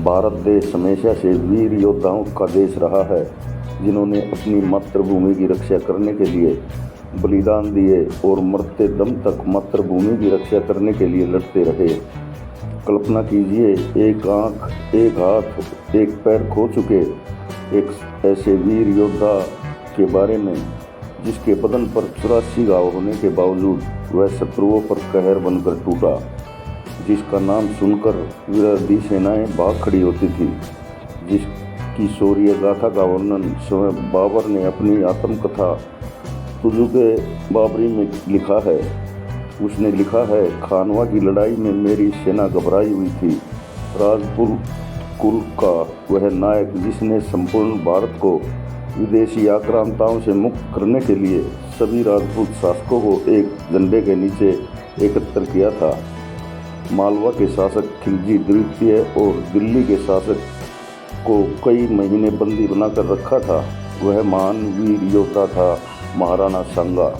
भारत देश हमेशा से वीर योद्धाओं का देश रहा है, जिन्होंने अपनी मातृभूमि की रक्षा करने के लिए बलिदान दिए और मरते दम तक मातृभूमि की रक्षा करने के लिए लड़ते रहे। कल्पना कीजिए, एक आंख, एक हाथ, एक पैर खो चुके एक ऐसे वीर योद्धा के बारे में, जिसके बदन पर 84 घाव होने के बावजूद वह शत्रुओं पर कहर बनकर टूटा, जिसका नाम सुनकर विरोधी सेनाएं भाग खड़ी होती थी, जिसकी शौर्य गाथा का वर्णन स्वयं बाबर ने अपनी आत्मकथा तुजुके बाबरी में लिखा है। उसने लिखा है, खानवा की लड़ाई में मेरी सेना घबराई हुई थी। राजपूत कुल का वह नायक, जिसने संपूर्ण भारत को विदेशी आक्रांताओं से मुक्त करने के लिए सभी राजपूत शासकों को एक झंडे के नीचे एकत्र किया था। मालवा के शासक खिलजी द्वितीय और दिल्ली के शासक को कई महीने बंदी बनाकर रखा था, वह महान वीर योद्धा था महाराणा सांगा।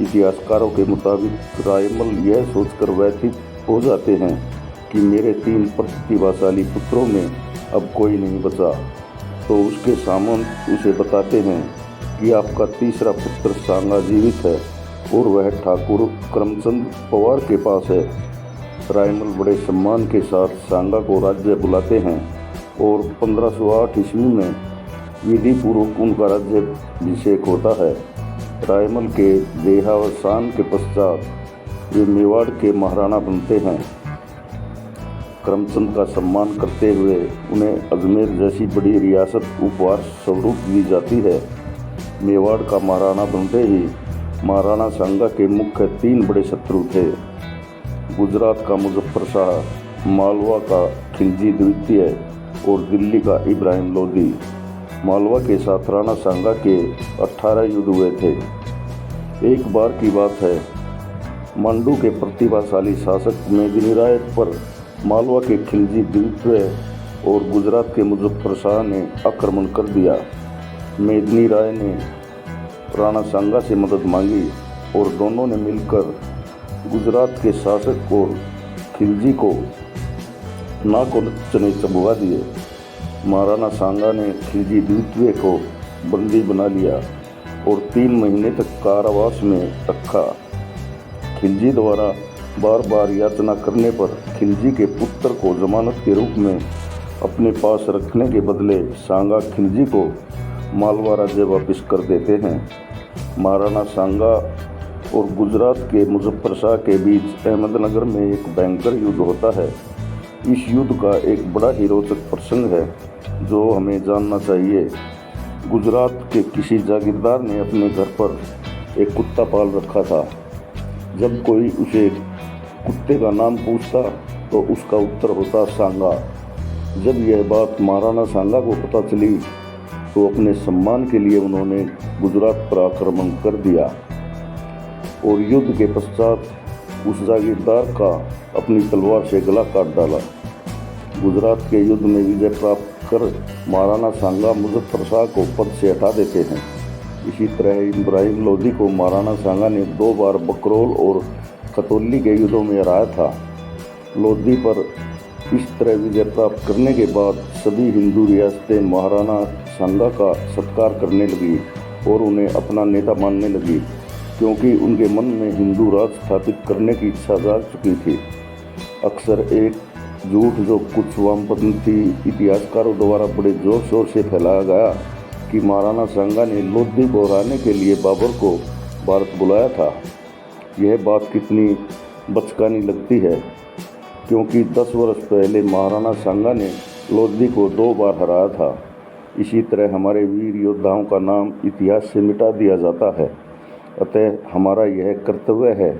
इतिहासकारों के मुताबिक रायमल यह सोचकर व्यथित हो जाते हैं कि मेरे 3 प्रतिभाशाली पुत्रों में अब कोई नहीं बचा, तो उसके सामंत उसे बताते हैं कि आपका तीसरा पुत्र सांगा जीवित है और वह ठाकुर करमचंद पवार के पास है। रायमल बड़े सम्मान के साथ सांगा को राज्य बुलाते हैं और 1508 ईस्वी में विधि पूर्वक उनका राज्याभिषेक होता है। रायमल के देहावसान के पश्चात वे मेवाड़ के महाराणा बनते हैं। करमचंद का सम्मान करते हुए उन्हें अजमेर जैसी बड़ी रियासत उपहार स्वरूप दी जाती है। मेवाड़ का महाराणा बनते ही महाराणा सांगा के मुख्य 3 बड़े शत्रु थे। गुजरात का मुजफ्फर शाह, मालवा का खिलजी द्वितीय और दिल्ली का इब्राहिम लोदी। मालवा के साथ राणा सांगा के 18 युद्ध हुए थे। एक बार की बात है, मांडू के प्रतिभाशाली शासक मेदिनी राय पर मालवा के खिलजी द्वितीय और गुजरात के मुजफ्फर शाह ने आक्रमण कर दिया। मेदिनी राय ने राणा सांगा से मदद मांगी और दोनों ने मिलकर गुजरात के शासक और खिलजी को नाक और चने चबवा दिए। महाराणा सांगा ने खिलजी द्वितीय को बंदी बना लिया और 3 महीने तक कारावास में रखा। खिलजी द्वारा बार बार याचना करने पर खिलजी के पुत्र को जमानत के रूप में अपने पास रखने के बदले सांगा खिलजी को मालवा राज्य वापस कर देते हैं। महाराणा सांगा और गुजरात के मुजफ्फर शाह के बीच अहमदनगर में एक भयंकर युद्ध होता है। इस युद्ध का एक बड़ा ही रोचक प्रसंग है जो हमें जानना चाहिए। गुजरात के किसी जागीरदार ने अपने घर पर एक कुत्ता पाल रखा था। जब कोई उसे कुत्ते का नाम पूछता तो उसका उत्तर होता सांगा। जब यह बात महाराणा सांगा को पता चली तो अपने सम्मान के लिए उन्होंने गुजरात पर आक्रमण कर दिया और युद्ध के पश्चात उस जागीरदार का अपनी तलवार से गला काट डाला। गुजरात के युद्ध में विजय प्राप्त कर महाराणा सांगा मुजफ्फर शाह को पद से हटा देते हैं। इसी तरह इब्राहिम लोदी को महाराणा सांगा ने 2 बार बकरोल और खतौली के युद्धों में हराया था। लोदी पर इस तरह विजय प्राप्त करने के बाद सभी हिंदू रियासतें महाराणा सांगा का सत्कार करने लगी और उन्हें अपना नेता मानने लगी, क्योंकि उनके मन में हिंदू राज स्थापित करने की इच्छा जाग चुकी थी। अक्सर एक झूठ जो कुछ वामपंथी इतिहासकारों द्वारा बड़े जोर शोर से फैलाया गया कि महाराणा सांगा ने लोदी को हराने के लिए बाबर को भारत बुलाया था, यह बात कितनी बचकानी लगती है, क्योंकि 10 वर्ष पहले महाराणा सांगा ने लोदी को 2 बार हराया था। इसी तरह हमारे वीर योद्धाओं का नाम इतिहास से मिटा दिया जाता है। अतः हमारा यह कर्तव्य है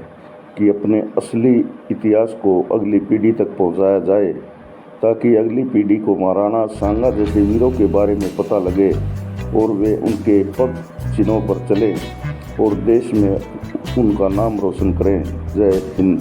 कि अपने असली इतिहास को अगली पीढ़ी तक पहुंचाया जाए, ताकि अगली पीढ़ी को महाराणा सांगा जैसे वीरों के बारे में पता लगे और वे उनके पद चिन्हों पर चलें और देश में उनका नाम रोशन करें। जय हिंद।